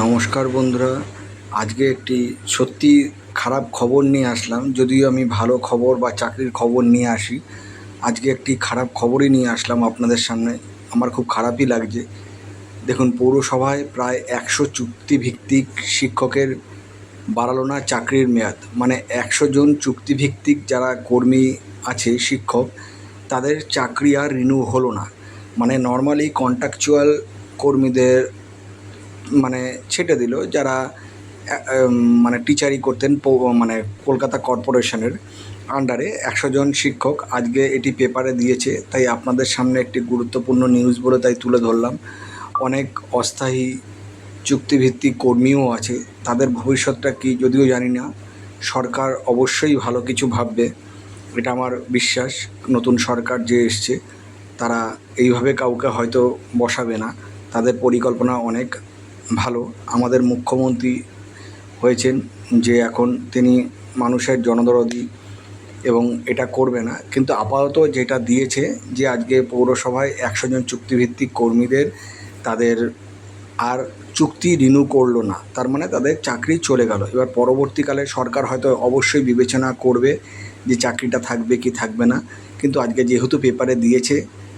নমস্কার বন্ধুরা, আজকে একটি সত্যি খারাপ খবর নিয়ে আসলাম। যদিও আমি ভালো খবর বা চাকরির খবর নিয়ে আসি, আজকে একটি খারাপ খবরই নিয়ে আসলাম আপনাদের সামনে। আমার খুব খারাপই লাগছে। দেখুন, পৌরসভায় প্রায় 100 চুক্তিভিত্তিক শিক্ষকের বাড়ালো না চাকরির মেয়াদ। মানে 100 জন চুক্তিভিত্তিক যারা কর্মী আছে শিক্ষক, তাদের চাকরি আর রিনিউ হলো না। মানে নর্মালি কন্ট্রাকচুয়াল কর্মীদের মানে ছেটে দিল, যারা মানে টিচারই করতেন মানে কলকাতা কর্পোরেশনের আন্ডারে 100 জন শিক্ষক। আজকে এটি পেপারে দিয়েছে, তাই আপনাদের সামনে একটি গুরুত্বপূর্ণ নিউজ বলে তাই তুলে ধরলাম। অনেক অস্থায়ী চুক্তিভিত্তিক কর্মীও আছে, তাদের ভবিষ্যৎটা কী যদিও জানি না। সরকার অবশ্যই ভালো কিছু ভাববে, এটা আমার বিশ্বাস। নতুন সরকার যে এসছে, তারা এইভাবে কাউকে হয়তো বসাবে না। তাদের পরিকল্পনা অনেক ভালো। আমাদের মুখ্যমন্ত্রী হয়েছেন যে এখন, তিনি মানুষের জনদরদি এবং এটা করবে না। কিন্তু আপাতত যেটা দিয়েছে যে আজকে পৌরসভায় 100 জন চুক্তিভিত্তিক কর্মীদের তাদের আর চুক্তি রিনিউ করলো না, তার মানে তাদের চাকরি চলে গেল। এবার পরবর্তীকালে সরকার হয়তো অবশ্যই বিবেচনা করবে যে চাকরিটা থাকবে কি থাকবে না। কিন্তু আজকে যেহেতু পেপারে দিয়েছে,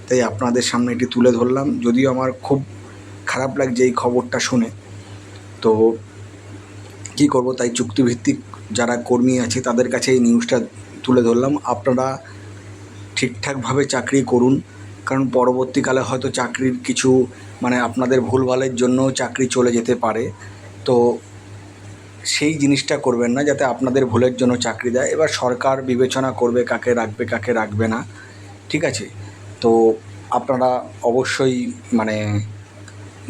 তাই আপনাদের সামনে এটি তুলে ধরলাম। যদিও আমার খুব খারাপ লাগছে এই খবরটা শুনে। তো কী করব, তাই চুক্তিভিত্তিক যারা কর্মী আছে তাদের কাছে এই নিউজটা তুলে ধরলাম। আপনারা ঠিকঠাকভাবে চাকরি করুন, কারণ পরবর্তীকালে হয়তো চাকরির কিছু মানে আপনাদের ভুলভালের জন্য চাকরি চলে যেতে পারে। তো সেই জিনিসটা করবেন না, যাতে আপনাদের ভুলের জন্য চাকরি দেয়। এবার সরকার বিবেচনা করবে কাকে রাখবে কাকে রাখবে না, ঠিক আছে? তো আপনারা অবশ্যই মানে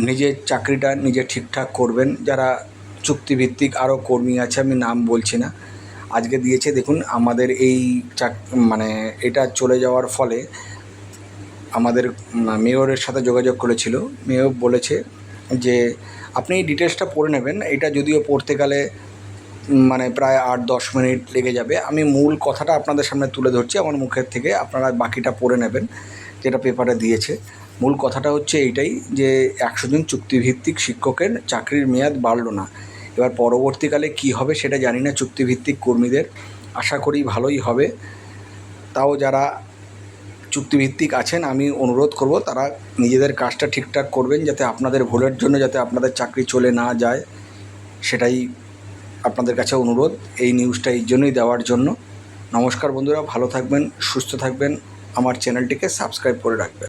নিজের চাকরিটা নিজে ঠিকঠাক করবেন। যারা চুক্তিভিত্তিক আরও কর্মী আছে, আমি নাম বলছি না, আজকে দিয়েছে। দেখুন, আমাদের এই মানে এটা চলে যাওয়ার ফলে আমাদের মেয়রের সাথে যোগাযোগ করেছিল। মেয়র বলেছে যে আপনি এই ডিটেলসটা পড়ে নেবেন। এটা যদিও পড়তে গেলে মানে প্রায় 8-10 মিনিট লেগে যাবে। আমি মূল কথাটা আপনাদের সামনে তুলে ধরছি আমার মুখের থেকে, আপনারা বাকিটা পড়ে নেবেন যেটা পেপারে দিয়েছে। মূল কথাটা হচ্ছে এইটাই যে 100 জন চুক্তিভিত্তিক শিক্ষকের চাকরির মেয়াদ বাড়ল না। এবার পরবর্তীকালে কী হবে সেটা জানি না। চুক্তিভিত্তিক কর্মীদের আশা করি ভালোই হবে। তাও যারা চুক্তিভিত্তিক আছেন, আমি অনুরোধ করব তারা নিজেদের কাজটা ঠিকঠাক করবেন, যাতে আপনাদের ভুলের জন্য যাতে আপনাদের চাকরি চলে না যায়, সেটাই আপনাদের কাছে অনুরোধ। এই নিউজটা এই জন্যই দেওয়ার জন্য। নমস্কার বন্ধুরা, ভালো থাকবেন, সুস্থ থাকবেন, আমার চ্যানেলটিকে সাবস্ক্রাইব করে রাখবেন।